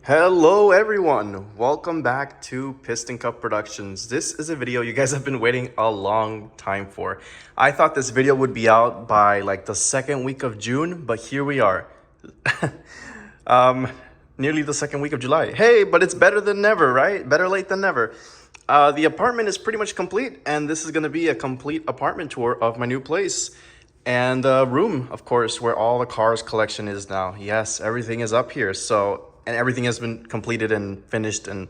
Hello everyone, welcome back to Piston Cup Productions. This is a video you guys have been waiting a long time for. I thought this video would be out by like the second week of June, but here we are. um, Nearly the second week of July. Hey, but it's better than never, right? Better late than never. The apartment is pretty much complete, and this is gonna be a complete apartment tour of my new place. And the room, of course, where all the cars collection is now. Yes, everything is up here. And everything has been completed and finished, and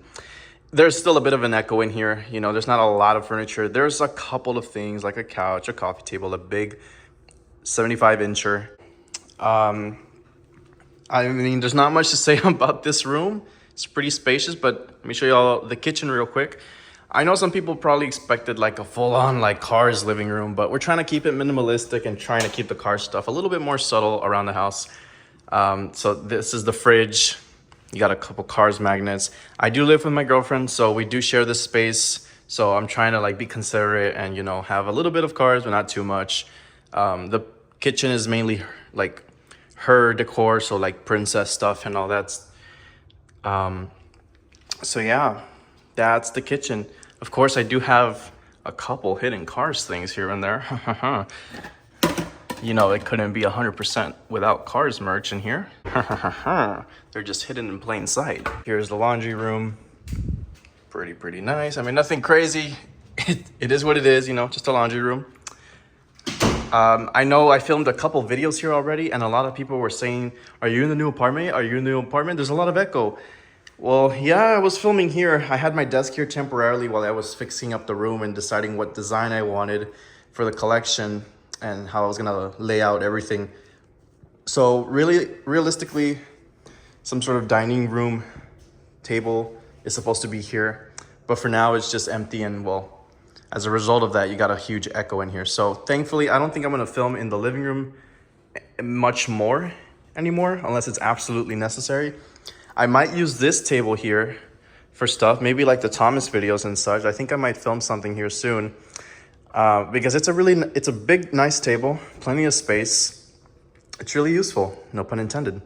there's still a bit of an echo in here. You know, there's not a lot of furniture. There's a couple of things like a couch, a coffee table, a big 75-incher. I mean, there's not much to say about this room. It's pretty spacious, but let me show you all the kitchen real quick. I know some people probably expected like a full-on like cars living room, but we're trying to keep it minimalistic and trying to keep the car stuff a little bit more subtle around the house. So this is the fridge. You got a couple cars magnets. I do live with my girlfriend, so we do share this space. So I'm trying to like be considerate and, you know, have a little bit of cars, but not too much. The kitchen is mainly like her decor, so like princess stuff and all that. So yeah, that's the kitchen. Of course, I do have a couple hidden cars things here and there. You know, it couldn't be 100% without cars merch in here. They're just hidden in plain sight. Here's the laundry room. Pretty nice. I mean, nothing crazy. It is what it is, you know, just a laundry room. I know I filmed a couple videos here already, and a lot of people were saying, are you in the new apartment? Are you in the new apartment? There's a lot of echo. Well, yeah, I was filming here. I had my desk here temporarily while I was fixing up the room and deciding what design I wanted for the collection and how I was gonna lay out everything. So really, realistically, some sort of dining room table is supposed to be here. But for now, it's just empty, and well, as a result of that, you got a huge echo in here. So thankfully, I don't think I'm gonna film in the living room much more anymore, unless it's absolutely necessary. I might use this table here for stuff, maybe like the Thomas videos and such. I think I might film something here soon. Because it's a big, nice table, plenty of space. It's really useful, no pun intended.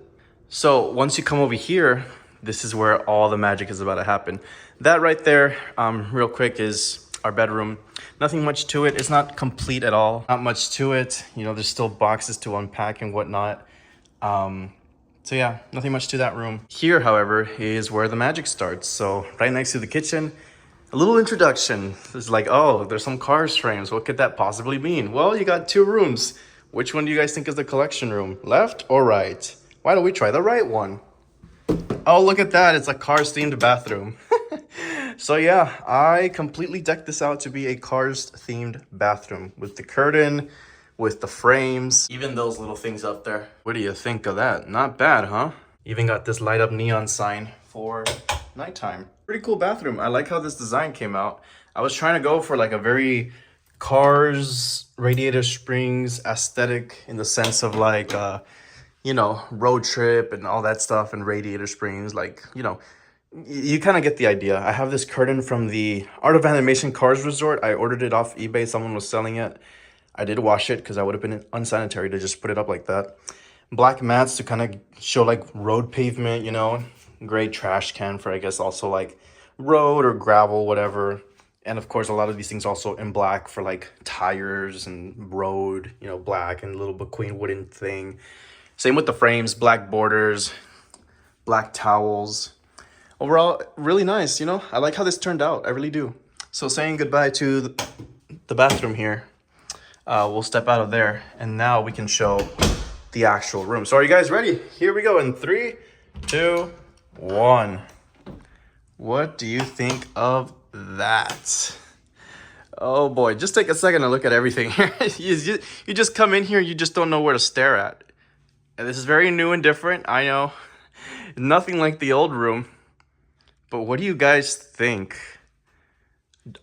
So once you come over here, this is where all the magic is about to happen. That right there, real quick, is our bedroom. Nothing much to it. It's not complete at all. Not much to it. You know, there's still boxes to unpack and whatnot. So yeah, nothing much to that room. Here, however, is where the magic starts. So right next to the kitchen, a little introduction. It's like, oh, there's some cars frames. What could that possibly mean? Well, you got two rooms. Which one do you guys think is the collection room? Left or right? Why don't we try the right one? Oh, look at that. It's a cars themed bathroom. So yeah, I completely decked this out to be a cars themed bathroom with the curtain, with the frames, even those little things up there. What do you think of that? Not bad, huh? Even got this light up neon sign for nighttime. Pretty cool bathroom. I like how this design came out. I was trying to go for like a very cars, radiator springs aesthetic, in the sense of like, you know, road trip and all that stuff, and radiator springs, like, you know, you kind of get the idea. I have this curtain from the Art of Animation Cars Resort. I ordered it off eBay. Someone was selling it. I did wash it because I would have been unsanitary to just put it up like that. Black mats to kind of show like road pavement, you know. Gray trash can for, I guess, also like road or gravel, whatever. And of course, a lot of these things also in black for like tires and road, you know, black, and a little McQueen wooden thing. Same with the frames, black borders, black towels. Overall, really nice, you know. I like how this turned out. I really do. So saying goodbye to the bathroom here. We'll step out of there, and now we can show the actual room. So are you guys ready? Here we go in 3, 2, 1. What do you think of that? Oh boy, just take a second to look at everything here. You just come in here, you just don't know where to stare at. And this is very new and different, I know. Nothing like the old room. But what do you guys think?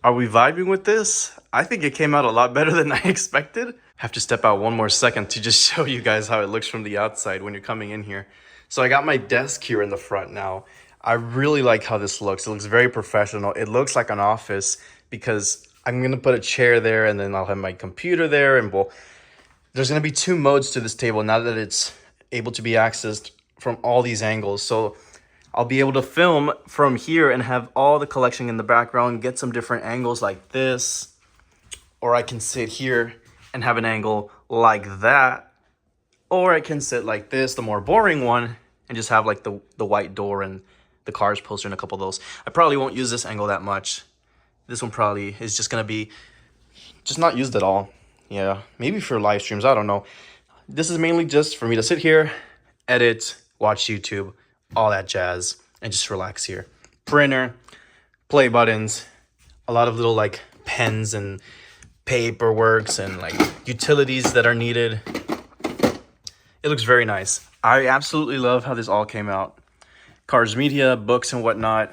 Are we vibing with this? I think it came out a lot better than I expected. Have to step out one more second to just show you guys how it looks from the outside when you're coming in here. So I got my desk here in the front now. I really like how this looks. It looks very professional. It looks like an office because I'm gonna put a chair there, and then I'll have my computer there, and there's gonna be 2 modes to this table now that it's able to be accessed from all these angles. So I'll be able to film from here and have all the collection in the background, get some different angles like this, or I can sit here and have an angle like that, or I can sit like this, the more boring one, and just have like the white door and the Cars poster and a couple of those. I probably won't use this angle that much. This one probably is just gonna be just not used at all. Yeah, maybe for live streams, I don't know. This is mainly just for me to sit here, edit, watch YouTube, all that jazz, and just relax here. Printer, play buttons, a lot of little like pens and paperworks and like utilities that are needed. It looks very nice. I absolutely love how this all came out. Cars Media, books and whatnot.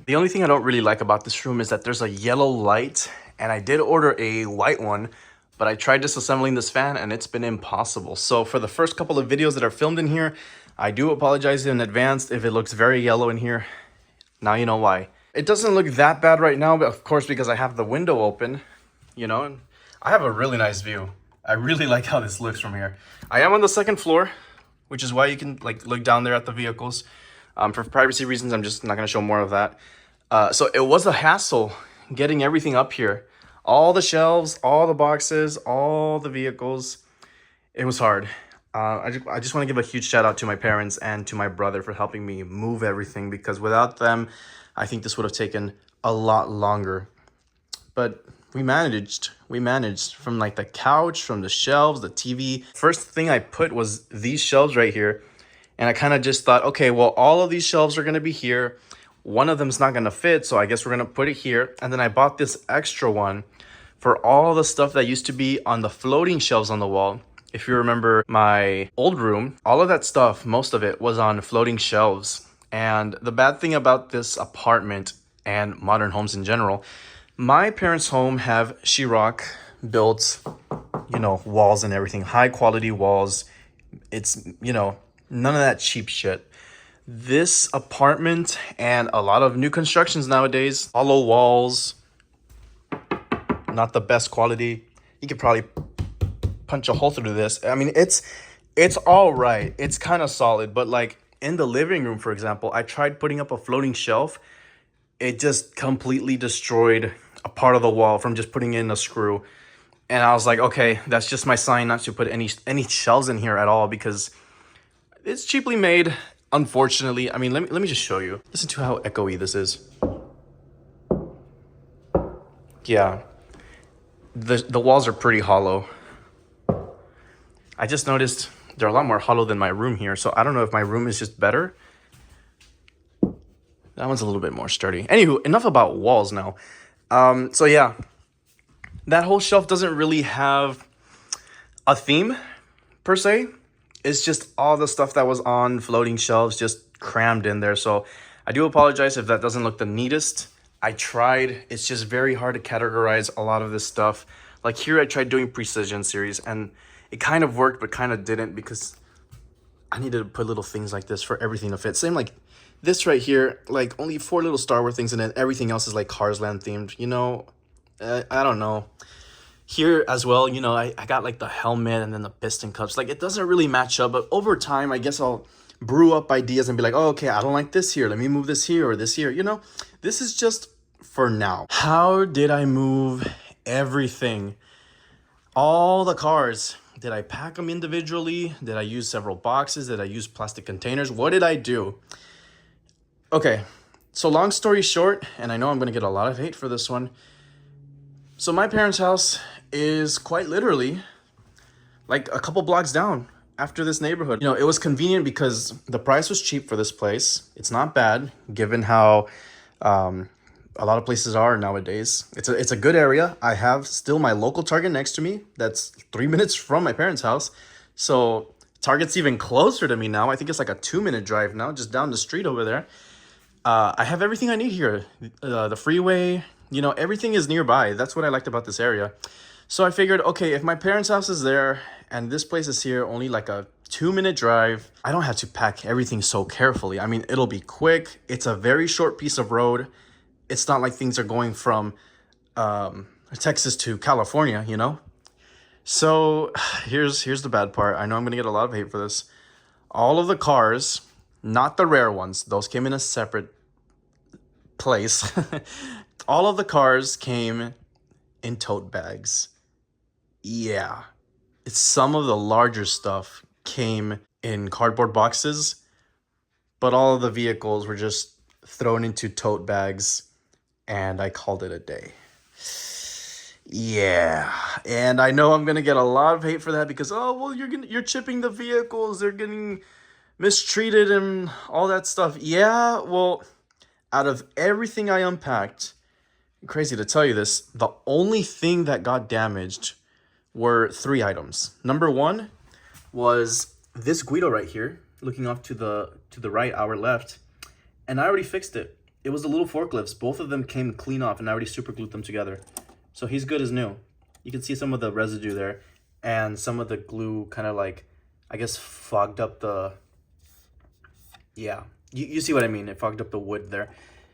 The only thing I don't really like about this room is that there's a yellow light, and I did order a white one, but I tried disassembling this fan and it's been impossible. So for the first couple of videos that are filmed in here, I do apologize in advance if it looks very yellow in here. Now you know why. It doesn't look that bad right now, but of course because I have the window open, you know, and I have a really nice view. I really like how this looks from here. I am on the second floor, which is why you can like look down there at the vehicles. For privacy reasons, I'm just not gonna show more of that. So it was a hassle getting everything up here. All the shelves, all the boxes, all the vehicles. It was hard. I just want to give a huge shout out to my parents and to my brother for helping me move everything, because without them, I think this would have taken a lot longer. But we managed from like the couch, from the shelves, the TV. First thing I put was these shelves right here. And I kind of just thought, okay, well, all of these shelves are going to be here. One of them's not going to fit, so I guess we're going to put it here. And then I bought this extra one for all the stuff that used to be on the floating shelves on the wall. If you remember my old room, all of that stuff, most of it was on floating shelves. And the bad thing about this apartment and modern homes in general, my parents' home have sheetrock built, you know, walls and everything, high quality walls. It's, you know, none of that cheap shit. This apartment and a lot of new constructions nowadays, hollow walls, not the best quality. You could probably punch a hole through this. I mean, it's all right. It's kind of solid, but like in the living room, for example, I tried putting up a floating shelf. It just completely destroyed a part of the wall from just putting in a screw. And I was like, okay, that's just my sign not to put any shelves in here at all, because it's cheaply made. Unfortunately, I mean, let me just show you. Listen to how echoey this is. Yeah, the walls are pretty hollow. I just noticed they're a lot more hollow than my room here, so I don't know if my room is just better. That one's a little bit more sturdy. Anywho, enough about walls now. So yeah, that whole shelf doesn't really have a theme per se. It's just all the stuff that was on floating shelves just crammed in there. So I do apologize if that doesn't look the neatest. I tried. It's just very hard to categorize a lot of this stuff. Like here, I tried doing precision series and it kind of worked, but kind of didn't, because I needed to put little things like this for everything to fit. Same like this right here, like only 4 little Star Wars things, and then everything else is like Cars Land themed, you know? I don't know. Here as well, you know, I got like the helmet and then the piston cups. Like it doesn't really match up, but over time, I guess I'll brew up ideas and be like, oh, okay, I don't like this here. Let me move this here or this here. You know, this is just for now. How did I move everything? All the cars. Did I pack them individually? Did I use several boxes? Did I use plastic containers? What did I do? Okay, so long story short, and I know I'm going to get a lot of hate for this one. So my parents' house is quite literally like a couple blocks down after this neighborhood. You know, it was convenient because the price was cheap for this place. It's not bad given how a lot of places are nowadays. It's a good area. I have still my local Target next to me. That's 3 minutes from my parents' house. So Target's even closer to me now. I think it's like a 2-minute drive now, just down the street over there. I have everything I need here. The freeway, you know, everything is nearby. That's what I liked about this area. So I figured, okay, if my parents' house is there and this place is here, only like a 2-minute drive, I don't have to pack everything so carefully. I mean, it'll be quick. It's a very short piece of road. It's not like things are going from Texas to California, you know? So here's the bad part. I know I'm gonna get a lot of hate for this. All of the cars, not the rare ones, those came in a separate place. All of the cars came in tote bags. Yeah. It's some of the larger stuff came in cardboard boxes, but all of the vehicles were just thrown into tote bags, and I called it a day. Yeah, and I know I'm gonna get a lot of hate for that because, oh well, you're chipping the vehicles, they're getting mistreated and all that stuff. Yeah, well, out of everything I unpacked, crazy to tell you this, the only thing that got damaged were 3 items. Number one was this Guido right here, looking off to the right, our left, and I already fixed it. It was the little forklifts. Both of them came clean off, and I already super glued them together. So he's good as new. You can see some of the residue there, and some of the glue kind of like, I guess, fogged up the, yeah, you see what I mean. It fogged up the wood there.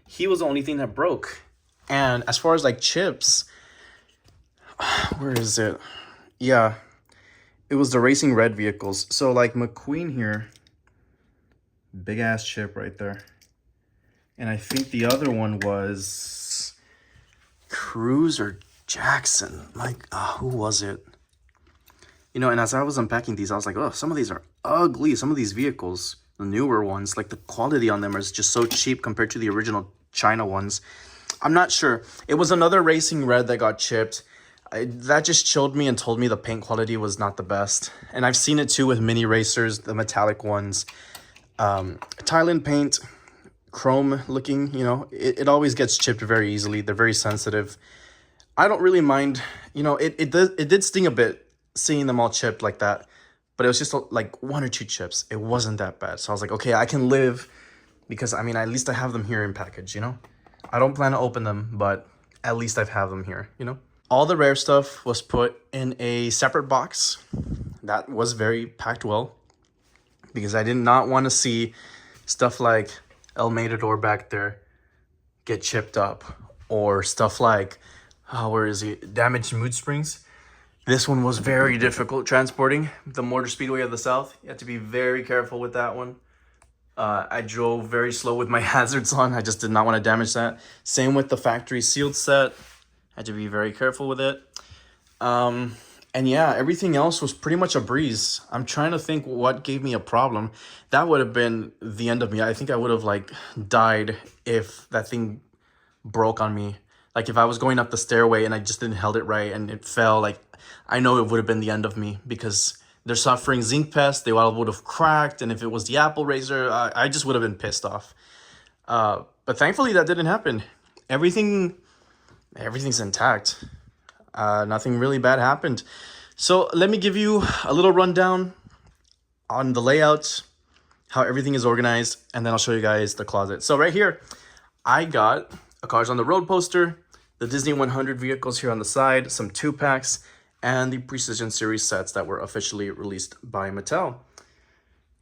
He was the only thing that broke. And as far as like chips, where is it? Yeah, it was the racing red vehicles. So like McQueen here, big ass chip right there. And I think the other one was Cruz or Jackson. Like, who was it? You know, and as I was unpacking these, I was like, oh, some of these are ugly. Some of these vehicles, the newer ones, like the quality on them is just so cheap compared to the original China ones. I'm not sure. It was another racing red that got chipped. That just chilled me and told me the paint quality was not the best. And I've seen it too with mini racers, the metallic ones. Thailand paint, chrome looking, you know, it always gets chipped very easily. They're very sensitive. I don't really mind, you know, it did sting a bit seeing them all chipped like that, but it was just like 1 or 2 chips. It wasn't that bad. So I was like, okay, I can live because, I mean, at least I have them here in package, you know? I don't plan to open them, but at least I have them here, you know? All the rare stuff was put in a separate box. That was very packed well because I did not want to see stuff like El Matador back there get chipped up, or stuff like, where is he? Damaged mood springs. This one was very difficult transporting. The Motor Speedway of the South. You have to be very careful with that one. I drove very slow with my hazards on. I just did not want to damage that. Same with the factory sealed set. Had to be very careful with it. And yeah, everything else was pretty much a breeze. I'm trying to think what gave me a problem. That would have been the end of me. I think I would have like died if that thing broke on me. Like if I was going up the stairway and I just didn't held it right and it fell, like I know it would have been the end of me because they're suffering zinc pest. They all would have cracked. And if it was the Apple Razor, I just would have been pissed off. But thankfully that didn't happen. Everything's intact. Nothing really bad happened. So let me give you a little rundown on the layout, how everything is organized, and then I'll show you guys the closet. So right here, I got a Cars on the Road poster, the Disney 100 vehicles here on the side, some 2-packs, and the Precision Series sets that were officially released by Mattel.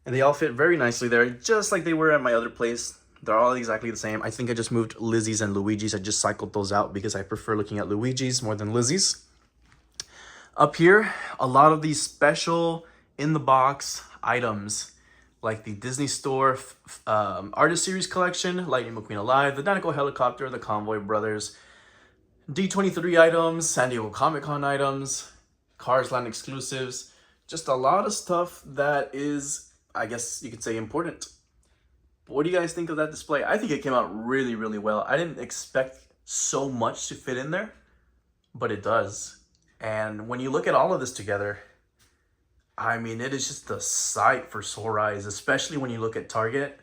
And they all fit very nicely there, just like they were at my other place. They're all exactly the same. I think I just moved Lizzie's and Luigi's. I just cycled those out because I prefer looking at Luigi's more than Lizzie's. Up here, a lot of these special in-the-box items, like the Disney Store Artist Series collection, Lightning McQueen Alive, the Dinoco Helicopter, the Convoy Brothers, D23 items, San Diego Comic-Con items, Cars Land exclusives, just a lot of stuff that is, I guess you could say, important. But what do you guys think of that display? I think it came out really, really well. I didn't expect so much to fit in there, but it does. And when you look at all of this together, I mean, it is just a sight for sore eyes, especially when you look at Target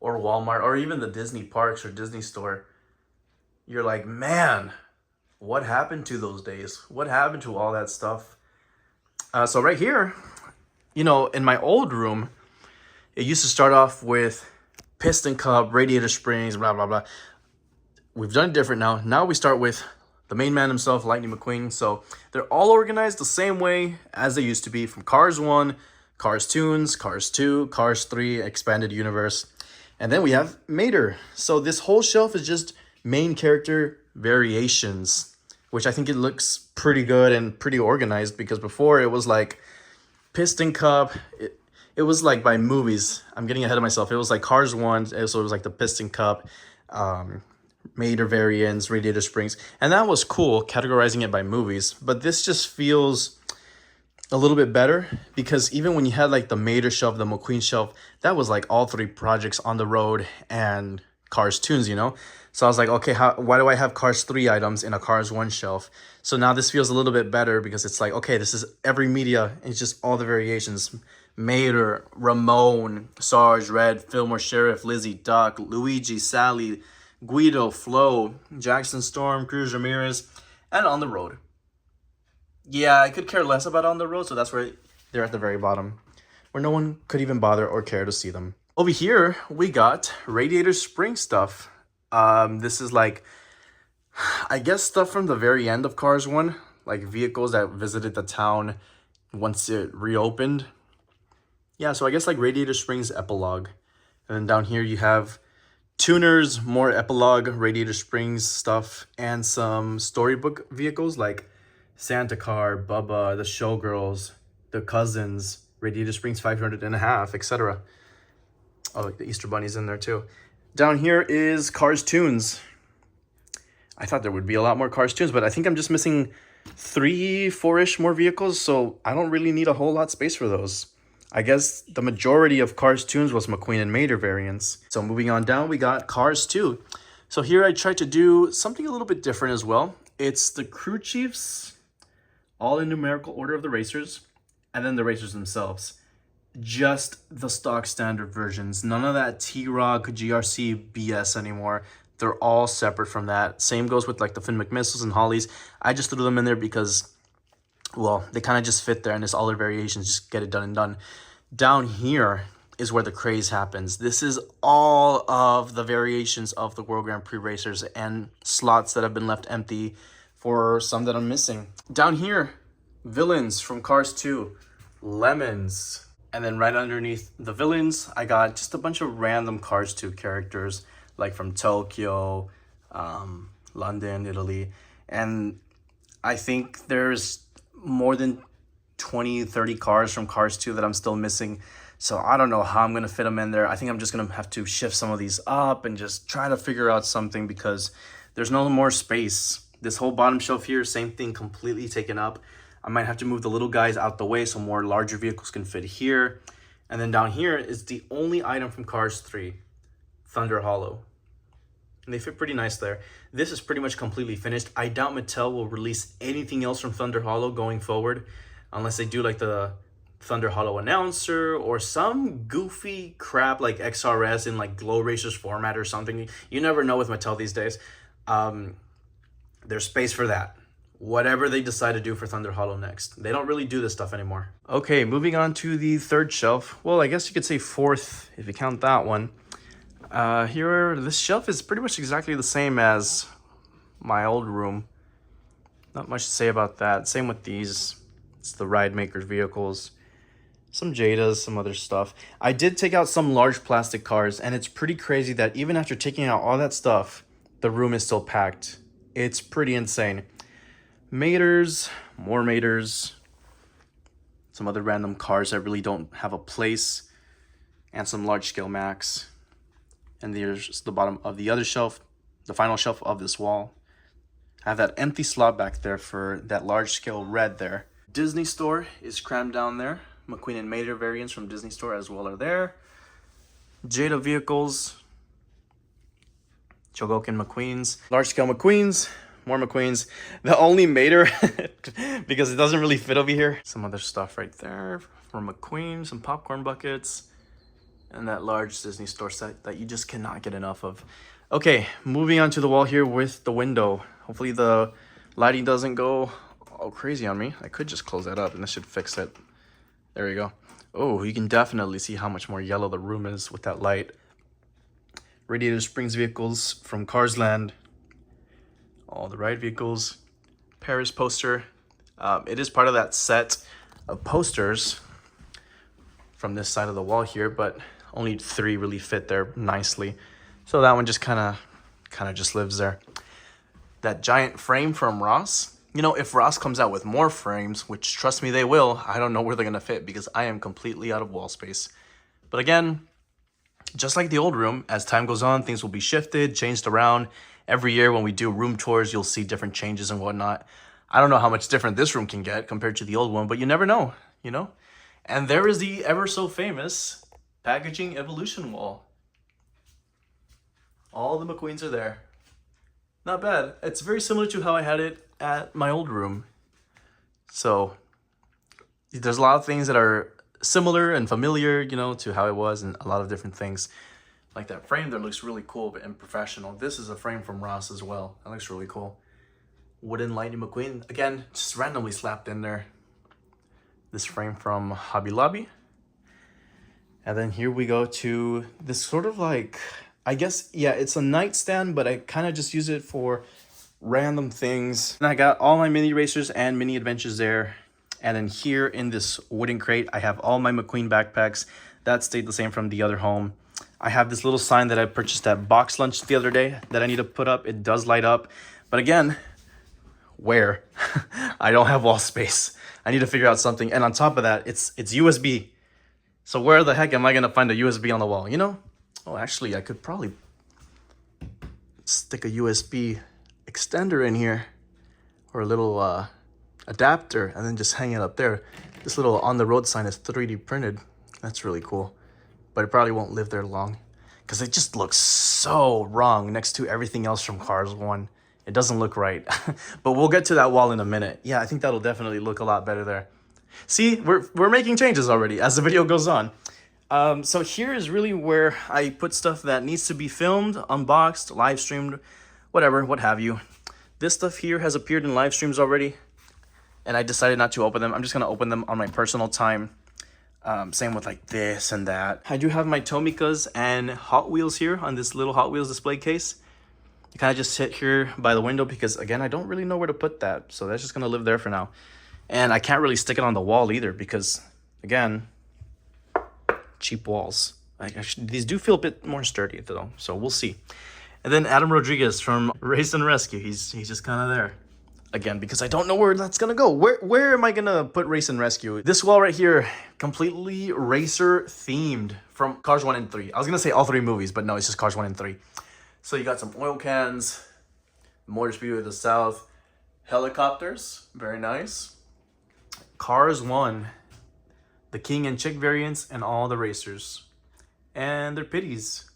or Walmart or even the Disney parks or Disney store. You're like, man, what happened to those days? What happened to all that stuff? So right here, you know, in my old room, it used to start off with Piston Cup, radiator springs, blah, blah, blah. We've done it different now. Now we start with the main man himself, Lightning McQueen. So they're all organized the same way as they used to be, from Cars 1, Cars Tunes, Cars 2, Cars 3, Expanded Universe. And then we have Mater. So this whole shelf is just main character variations. which I think it looks pretty good and pretty organized, because before it was like Piston Cup. It was like by movies. I'm getting ahead of myself. It was like Cars 1, so it was like the Piston Cup, Mater variants, Radiator Springs. And that was cool, categorizing it by movies. But this just feels a little bit better, because even when you had like the Mater shelf, the McQueen shelf, that was like all three projects on the road and Cars Tunes, you know? So I was like, okay, why do I have Cars 3 items in a Cars 1 shelf? So now this feels a little bit better, because it's like, okay, this is every media. It's just all the variations. Mater, Ramon, Sarge, Red, Fillmore, Sheriff, Lizzie, Doc, Luigi, Sally, Guido, Flo, Jackson, Storm, Cruz Ramirez, and On the Road. Yeah, I could care less about On the Road, so that's where they're at the very bottom, where no one could even bother or care to see them. Over here, we got Radiator Spring stuff. This is like, I guess, stuff from the very end of Cars 1, like vehicles that visited the town once it reopened. Yeah, so I guess like Radiator Springs epilogue. And then down here you have tuners, more epilogue, Radiator Springs stuff, and some storybook vehicles like Santa Car, Bubba, the Showgirls, the Cousins, Radiator Springs 500.5, etc. Oh, like the Easter Bunny's in there too. Down here is Cars Tunes. I thought there would be a lot more Cars Tunes, but I think I'm just missing 3, 4-ish more vehicles, so I don't really need a whole lot of space for those. I guess the majority of Cars Tunes was McQueen and Mater variants. So moving on down, we got Cars 2. So here I tried to do something a little bit different as well. It's the crew chiefs, all in numerical order of the racers, and then the racers themselves. Just the stock standard versions. None of that T-Rock, GRC BS anymore. They're all separate from that. Same goes with like the Finn McMissiles and Hollies. I just threw them in there because, well, they kind of just fit there, and it's all their variations. Just get it done and done. Down here is where the craze happens. This is all of the variations of the World Grand Prix racers and slots that have been left empty for some that I'm missing. Down here, villains from Cars 2, Lemons. And then right underneath the villains, I got just a bunch of random Cars 2 characters, like from Tokyo, London, Italy. And I think there's more than 20, 30 cars from Cars 2 that I'm still missing. So I don't know how I'm going to fit them in there. I think I'm just going to have to shift some of these up and just try to figure out something, because there's no more space. This whole bottom shelf here, same thing, completely taken up. I might have to move the little guys out the way so more larger vehicles can fit here. And then down here is the only item from Cars 3, Thunder Hollow. And they fit pretty nice there. This is pretty much completely finished. I doubt Mattel will release anything else from Thunder Hollow going forward, unless they do like the Thunder Hollow announcer or some goofy crap like XRS in like Glow Racers format or something. You never know with Mattel these days. There's space for that. Whatever they decide to do for Thunder Hollow next. They don't really do this stuff anymore. Okay, moving on to the third shelf. Well, I guess you could say fourth if you count that one. Here, this shelf is pretty much exactly the same as my old room. Not much to say about that. Same with these. It's the Ride Makers vehicles. Some Jadas, some other stuff. I did take out some large plastic cars, and it's pretty crazy that even after taking out all that stuff, the room is still packed. It's pretty insane. Maters, more Maters, some other random cars that really don't have a place, and some large scale Max. And there's the bottom of the other shelf, the final shelf of this wall. I have that empty slot back there for that large scale red there. Disney Store is crammed down there. McQueen and Mater variants from Disney Store as well are there. Jada vehicles, Chogokin McQueens, large scale McQueens, more McQueens. The only Mater, because it doesn't really fit over here. Some other stuff right there for McQueen, some popcorn buckets, and that large Disney Store set that you just cannot get enough of. Okay, moving on to the wall here with the window. Hopefully the lighting doesn't go all crazy on me. I could just close that up and this should fix it. There we go. Oh, you can definitely see how much more yellow the room is with that light. Radiator Springs vehicles from Carsland. All the ride vehicles. Paris poster. It is part of that set of posters from this side of the wall here, but only 3 really fit there nicely. So that one just kind of just lives there. that giant frame from Ross. You know, if Ross comes out with more frames, which trust me they will, I don't know where they're gonna fit because I am completely out of wall space. But again, just like the old room, as time goes on, things will be shifted, changed around. Every year when we do room tours, you'll see different changes and whatnot. I don't know how much different this room can get compared to the old one, but you never know, you know? And there is the ever so famous packaging evolution wall. All the McQueens are there. Not bad. It's very similar to how I had it at my old room. So there's a lot of things that are similar and familiar, you know, to how it was, and a lot of different things. Like that frame there looks really cool and professional. This is a frame from Ross as well. That looks really cool. Wooden Lightning McQueen. Again, just randomly slapped in there. This frame from Hobby Lobby. And then here we go to this sort of like, I guess, yeah, it's a nightstand, but I kind of just use it for random things. And I got all my mini racers and mini adventures there. And then here in this wooden crate, I have all my McQueen backpacks. That stayed the same from the other home. I have this little sign that I purchased at Box Lunch the other day that I need to put up. It does light up. But again, where? I don't have wall space. I need to figure out something. And on top of that, it's USB. So where the heck am I going to find a USB on the wall, you know? Oh, actually, I could probably stick a USB extender in here. Or a little adapter, and then just hang it up there. This little on the road sign is 3D printed. That's really cool, but it probably won't live there long because it just looks so wrong next to everything else from Cars 1. It doesn't look right. But we'll get to that wall in a minute. Yeah, I think that'll definitely look a lot better there. See, we're making changes already as the video goes on. So here is really where I put stuff that needs to be filmed, unboxed, live streamed, whatever, what have you. This stuff here has appeared in live streams already, and I decided not to open them. I'm just going to open them on my personal time. Same with like this and that. I do have my Tomicas and Hot Wheels here on this little Hot Wheels display case. You kind of just sit here by the window because, again, I don't really know where to put that. So that's just going to live there for now. And I can't really stick it on the wall either because, again, cheap walls. These do feel a bit more sturdy though, so we'll see. And then Adam Rodriguez from Race and Rescue. He's just kind of there. Again, because I don't know where that's going to go. Where am I going to put Race and Rescue? This wall right here, completely racer themed from Cars 1 and 3. I was going to say all 3 movies, but no, it's just Cars 1 and 3. So you got some oil cans, Motor Speedway of the South, helicopters, very nice. Cars 1, the King and Chick variants, and all the racers. And their pitties,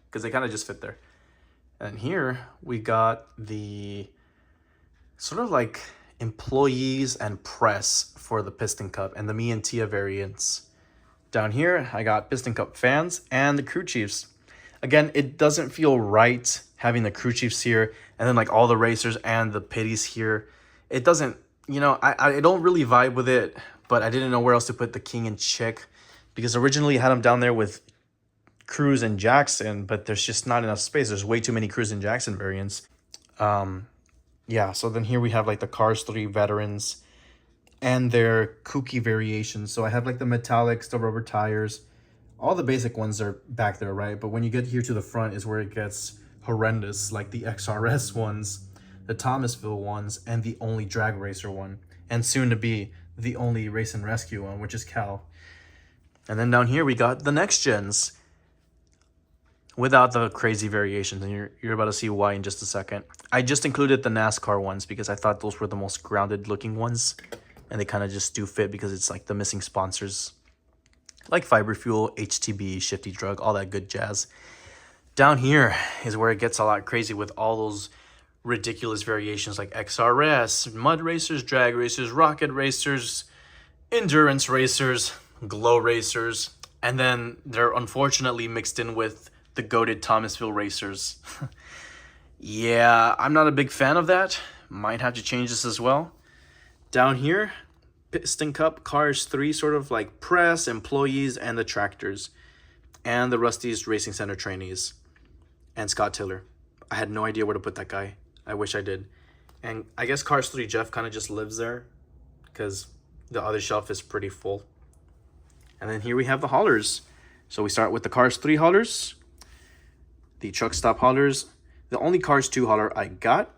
because they kind of just fit there. And here we got the sort of like employees and press for the Piston Cup and the me and Tia variants. Down here, I got Piston Cup fans and the crew chiefs. Again, it doesn't feel right having the crew chiefs here and then like all the racers and the pitties here. It doesn't, you know, I don't really vibe with it, but I didn't know where else to put the King and Chick because originally I had them down there with Cruz and Jackson, but there's just not enough space. There's way too many Cruz and Jackson variants. Yeah, so then here we have like the Cars 3 veterans and their kooky variations. So I have like the metallics, the rubber tires. All the basic ones are back there, right? But when you get here to the front is where it gets horrendous, like the XRS ones, the Thomasville ones, and the only drag racer one. And soon to be the only Race and Rescue one, which is Cal. And then down here we got the next gens without the crazy variations, and you're about to see why in just a second. I just included the NASCAR ones because I thought those were the most grounded looking ones, and they kind of just do fit because it's like the missing sponsors like Fiber Fuel, HTB, Shifty Drug, all that good jazz. Down here is where it gets a lot crazy with all those ridiculous variations like XRS, Mud Racers, Drag Racers, Rocket Racers, Endurance Racers, Glow Racers, and then they're unfortunately mixed in with the goated Thomasville Racers. Yeah, I'm not a big fan of that. Might have to change this as well. Down here, Piston Cup, Cars 3, sort of like press, employees, and the tractors. And the Rusty's Racing Center trainees. And Scott Tiller. I had no idea where to put that guy. I wish I did. And I guess Cars 3 Jeff kind of just lives there because the other shelf is pretty full. And then here we have the haulers. So we start with the Cars 3 haulers, the truck stop haulers. The only Cars 2 hauler I got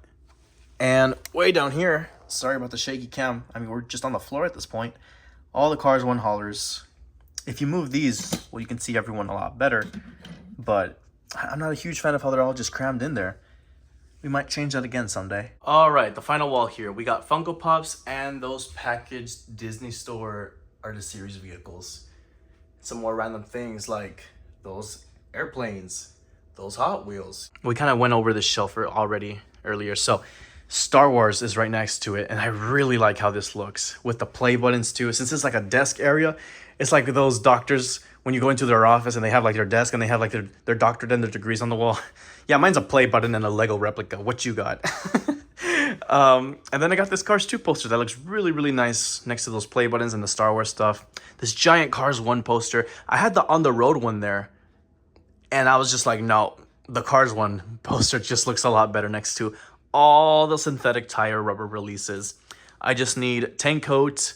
And way down here, sorry about the shaky cam. I mean, we're just on the floor at this point. All the Cars 1 haulers. If you move these, well, you can see everyone a lot better. But I'm not a huge fan of how they're all just crammed in there. We might change that again someday. All right, the final wall here. We got Funko Pops and those packaged Disney Store Art of Series vehicles. Some more random things like those airplanes, those Hot Wheels. We kind of went over the shelf already earlier. So Star Wars is right next to it. And I really like how this looks with the play buttons too. Since it's like a desk area, it's like those doctors when you go into their office and they have like their desk and they have like their doctorate and their degrees on the wall. Yeah, mine's a play button and a Lego replica. What you got? And then I got this Cars 2 poster that looks really, really nice next to those play buttons and the Star Wars stuff. This giant Cars 1 poster. I had the On the Road one there. And I was just like, no, the Cars 1 poster just looks a lot better next to all the synthetic tire rubber releases. I just need tank coat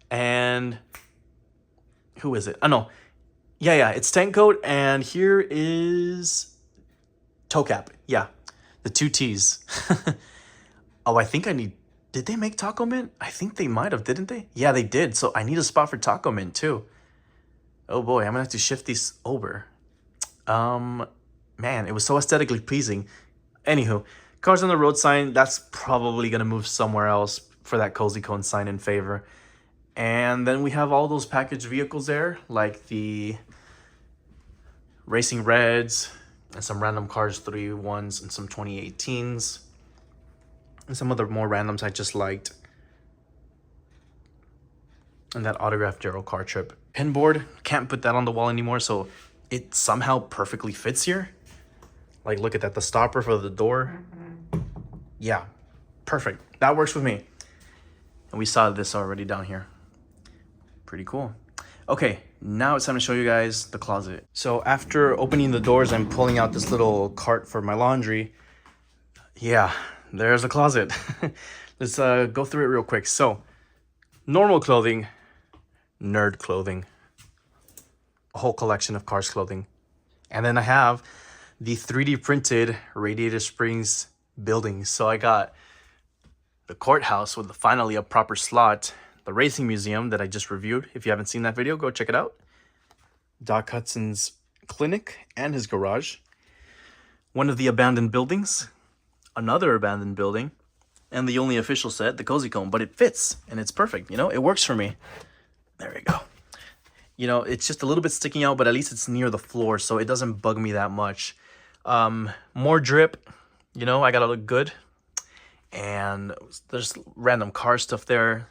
and... who is it? Oh, no. Yeah, it's tank coat. And here is toe cap. Yeah, the 2 T's. Oh, I think I need... did they make Taco Mint? I think they might have, didn't they? Yeah, they did. So I need a spot for Taco Mint too. Oh boy, I'm gonna have to shift these over. Man, it was so aesthetically pleasing. Anywho, Cars on the Road sign, that's probably gonna move somewhere else for that Cozy Cone sign in favor. And then we have all those packaged vehicles there, like the Racing Reds and some random Cars 3 ones and some 2018s. And some other more randoms I just liked. And that autographed Daryl car trip. Pinboard, can't put that on the wall anymore, so it somehow perfectly fits here. Like, look at that, the stopper for the door. Yeah, perfect. That works with me. And we saw this already down here. Pretty cool. Okay, now it's time to show you guys the closet. So after opening the doors and pulling out this little cart for my laundry, yeah, there's a closet. Let's go through it real quick. So, normal clothing, nerd clothing, a whole collection of Cars clothing. And then I have the 3D printed Radiator Springs building. So I got the courthouse with finally a proper slot, the racing museum that I just reviewed. If you haven't seen that video, go check it out. Doc Hudson's clinic and his garage. One of the abandoned buildings. Another abandoned building, and the only official set, the Cozy Cone, but it fits and it's perfect. You know, it works for me. There we go. You know, it's just a little bit sticking out, but at least it's near the floor, so it doesn't bug me that much. More drip, you know, I gotta look good. And there's random car stuff there.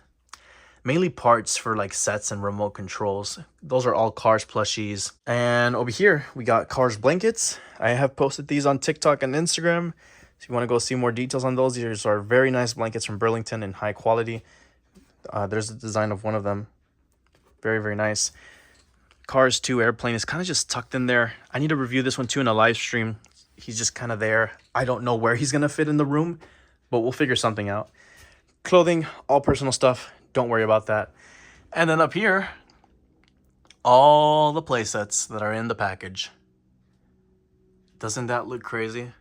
Mainly parts for like sets and remote controls. Those are all Cars plushies. And over here, we got Cars blankets. I have posted these on TikTok and Instagram. If you want to go see more details on those, these are very nice blankets from Burlington in high quality. There's the design of one of them. Very, very nice. Cars 2 airplane is kind of just tucked in there. I need to review this one too in a live stream. He's just kind of there. I don't know where he's going to fit in the room, but we'll figure something out. Clothing, all personal stuff. Don't worry about that. And then up here, all the play sets that are in the package. Doesn't that look crazy?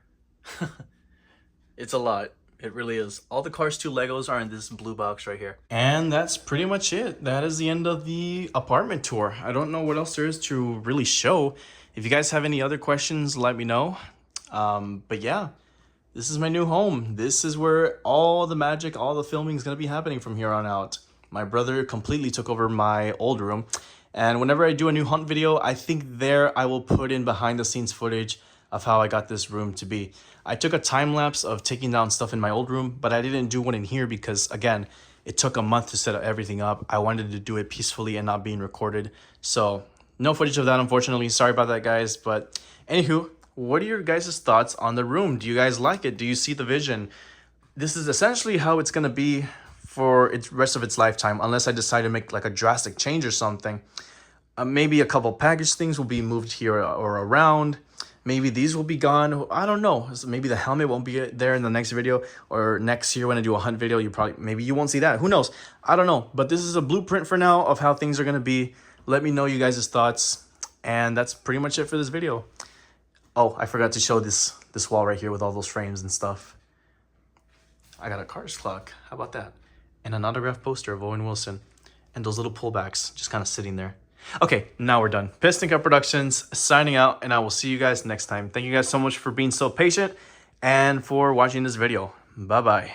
It's a lot. It really is. All the Cars 2 Legos are in this blue box right here. And that's pretty much it. That is the end of the apartment tour. I don't know what else there is to really show. If you guys have any other questions, let me know. But yeah, this is my new home. This is where all the magic, all the filming is going to be happening from here on out. My brother completely took over my old room. And whenever I do a new hunt video, I think there I will put in behind the scenes footage of how I got this room to be. I took a time lapse of taking down stuff in my old room, but I didn't do one in here because, again, it took a month to set everything up. I wanted to do it peacefully and not being recorded. So no footage of that, unfortunately. Sorry about that, guys. But anywho, what are your guys' thoughts on the room? Do you guys like it? Do you see the vision? This is essentially how it's going to be for its rest of its lifetime, unless I decide to make like a drastic change or something. Maybe a couple package things will be moved here or around. Maybe these will be gone. I don't know. So maybe the helmet won't be there in the next video, or next year when I do a hunt video, maybe you won't see that. Who knows? I don't know. But this is a blueprint for now of how things are going to be. Let me know you guys' thoughts. And that's pretty much it for this video. Oh, I forgot to show this wall right here with all those frames and stuff. I got a Cars clock. How about that? And an autographed poster of Owen Wilson. And those little pullbacks just kind of sitting there. Okay, now we're done. Piston Cup Productions signing out, and I will see you guys next time. Thank you guys so much for being so patient and for watching this video. Bye-bye.